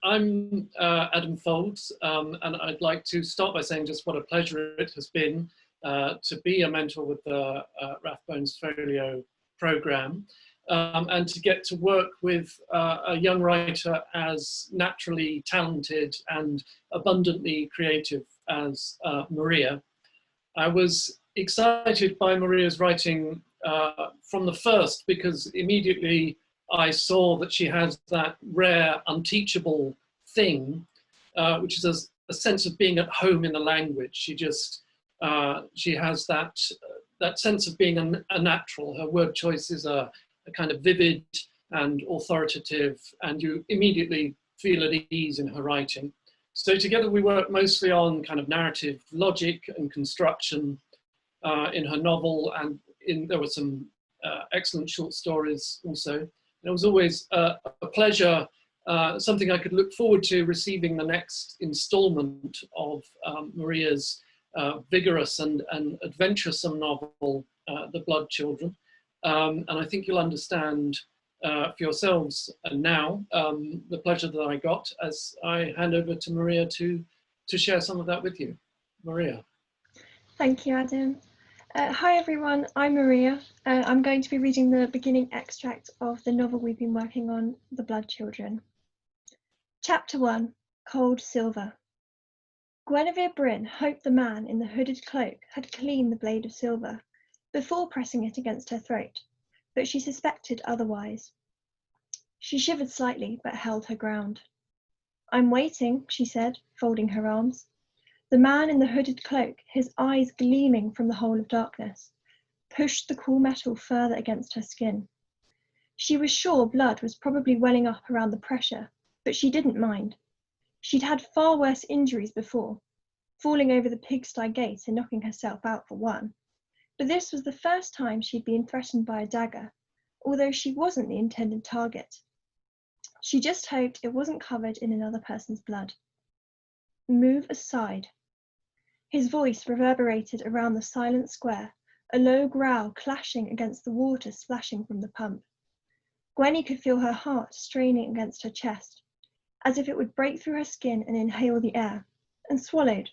I'm Adam Foulds, and I'd like to start by saying just what a pleasure it has been to be a mentor with the Rathbones Folio program, and to get to work with a young writer as naturally talented and abundantly creative as Maria. I was excited by Maria's writing from the first, because immediately I saw that she has that rare, unteachable thing, which is a sense of being at home in the language. She has that sense of being a natural. Her word choices are kind of vivid and authoritative, and you immediately feel at ease in her writing. So together we work mostly on kind of narrative logic and construction in her novel, and there were some excellent short stories also. And it was always a pleasure, something I could look forward to, receiving the next installment of Maria's vigorous and adventuresome novel, The Blood Children. And I think you'll understand for yourselves now the pleasure that I got as I hand over to Maria to share some of that with you. Maria. Thank you, Adam. Hi everyone, I'm Maria. I'm going to be reading the beginning extract of the novel we've been working on, The Blood Children. Chapter 1, Cold Silver. Guinevere Bryn hoped the man in the hooded cloak had cleaned the blade of silver before pressing it against her throat, but she suspected otherwise. She shivered slightly, but held her ground. "I'm waiting," she said, folding her arms. The man in the hooded cloak, his eyes gleaming from the hole of darkness, pushed the cool metal further against her skin. She was sure blood was probably welling up around the pressure, but she didn't mind. She'd had far worse injuries before, falling over the pigsty gate and knocking herself out for one. But this was the first time she'd been threatened by a dagger, although she wasn't the intended target. She just hoped it wasn't covered in another person's blood. "Move aside." His voice reverberated around the silent square, a low growl clashing against the water splashing from the pump. Gwenny could feel her heart straining against her chest, as if it would break through her skin and inhale the air, and swallowed,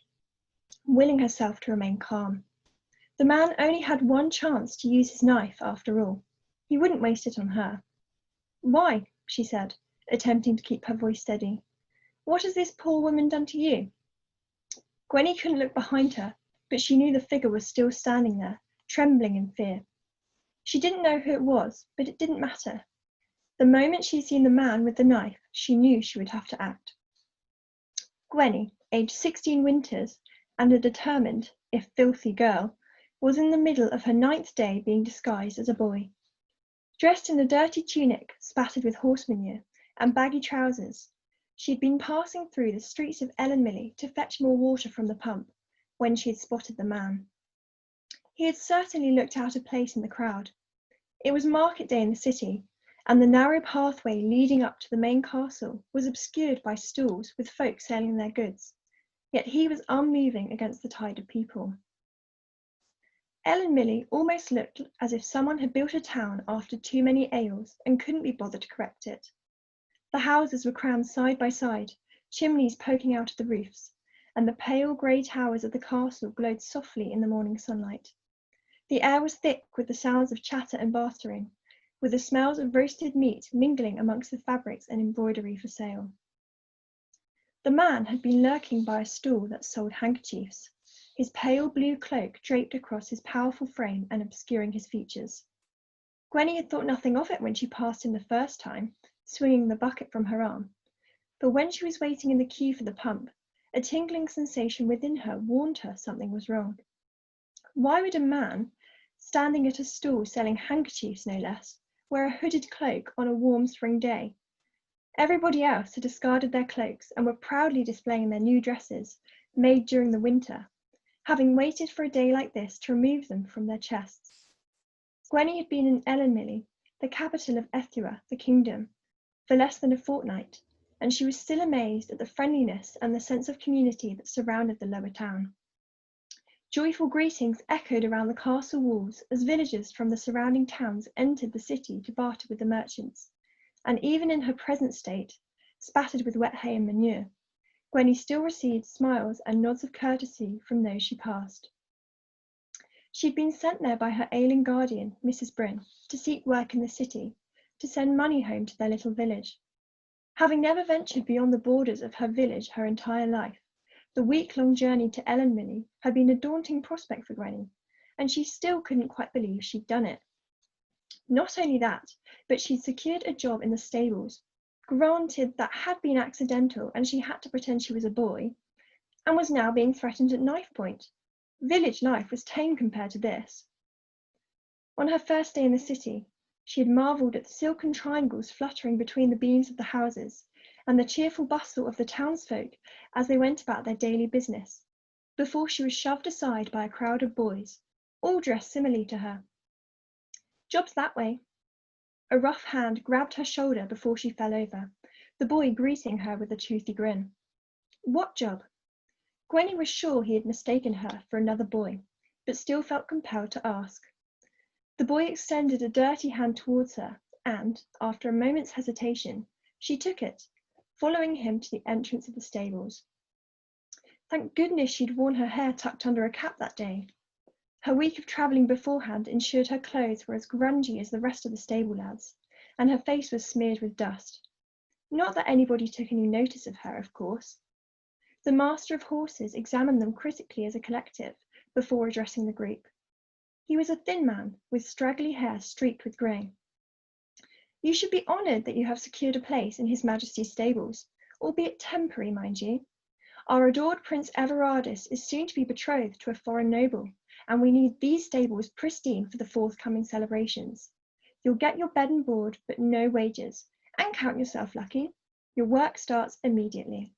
willing herself to remain calm. The man only had one chance to use his knife after all. He wouldn't waste it on her. "Why?" she said, attempting to keep her voice steady. "What has this poor woman done to you?" Gwenny couldn't look behind her, but she knew the figure was still standing there, trembling in fear. She didn't know who it was, but it didn't matter. The moment she'd seen the man with the knife, she knew she would have to act. Gwenny, aged 16 winters, and a determined, if filthy girl, was in the middle of her 9th day being disguised as a boy. Dressed in a dirty tunic spattered with horse manure and baggy trousers, she'd been passing through the streets of Ellenmilly to fetch more water from the pump when she had spotted the man. He had certainly looked out of place in the crowd. It was market day in the city, and the narrow pathway leading up to the main castle was obscured by stalls with folk selling their goods, yet he was unmoving against the tide of people. Ellenmilly almost looked as if someone had built a town after too many ales and couldn't be bothered to correct it. The houses were crammed side by side, chimneys poking out of the roofs, and the pale grey towers of the castle glowed softly in the morning sunlight. The air was thick with the sounds of chatter and bartering, with the smells of roasted meat mingling amongst the fabrics and embroidery for sale. The man had been lurking by a stall that sold handkerchiefs, his pale blue cloak draped across his powerful frame and obscuring his features. Gwenny had thought nothing of it when she passed him the first time, swinging the bucket from her arm. But when she was waiting in the queue for the pump, a tingling sensation within her warned her something was wrong. Why would a man, standing at a stall selling handkerchiefs no less, wear a hooded cloak on a warm spring day? Everybody else had discarded their cloaks and were proudly displaying their new dresses, made during the winter, having waited for a day like this to remove them from their chests. Gwenny had been in Ellenmilly, the capital of Ethua, the kingdom, for less than a fortnight, and she was still amazed at the friendliness and the sense of community that surrounded the lower town. Joyful greetings echoed around the castle walls as villagers from the surrounding towns entered the city to barter with the merchants, and even in her present state, spattered with wet hay and manure, Gwenny still received smiles and nods of courtesy from those she passed. She'd been sent there by her ailing guardian, Mrs. Bryn, to seek work in the city, to send money home to their little village. Having never ventured beyond the borders of her village her entire life, the week-long journey to Ellenmilly had been a daunting prospect for Gwenny, and she still couldn't quite believe she'd done it. Not only that, but she'd secured a job in the stables. Granted, that had been accidental and she had to pretend she was a boy, and was now being threatened at knife point. Village life was tame compared to this. On her first day in the city, she had marvelled at the silken triangles fluttering between the beams of the houses, and the cheerful bustle of the townsfolk as they went about their daily business, before she was shoved aside by a crowd of boys, all dressed similarly to her. Job's that way. A rough hand grabbed her shoulder before she fell over, the boy greeting her with a toothy grin. What job? Gwenny was sure he had mistaken her for another boy, but still felt compelled to ask. The boy extended a dirty hand towards her, and, after a moment's hesitation, she took it, following him to the entrance of the stables. Thank goodness she'd worn her hair tucked under a cap that day. Her week of travelling beforehand ensured her clothes were as grungy as the rest of the stable lads, and her face was smeared with dust. Not that anybody took any notice of her, of course. The master of horses examined them critically as a collective before addressing the group. He was a thin man with straggly hair streaked with grey. You should be honoured that you have secured a place in His Majesty's stables, albeit temporary, mind you. Our adored Prince Everardus is soon to be betrothed to a foreign noble, and we need these stables pristine for the forthcoming celebrations. You'll get your bed and board, but no wages, and count yourself lucky. Your work starts immediately.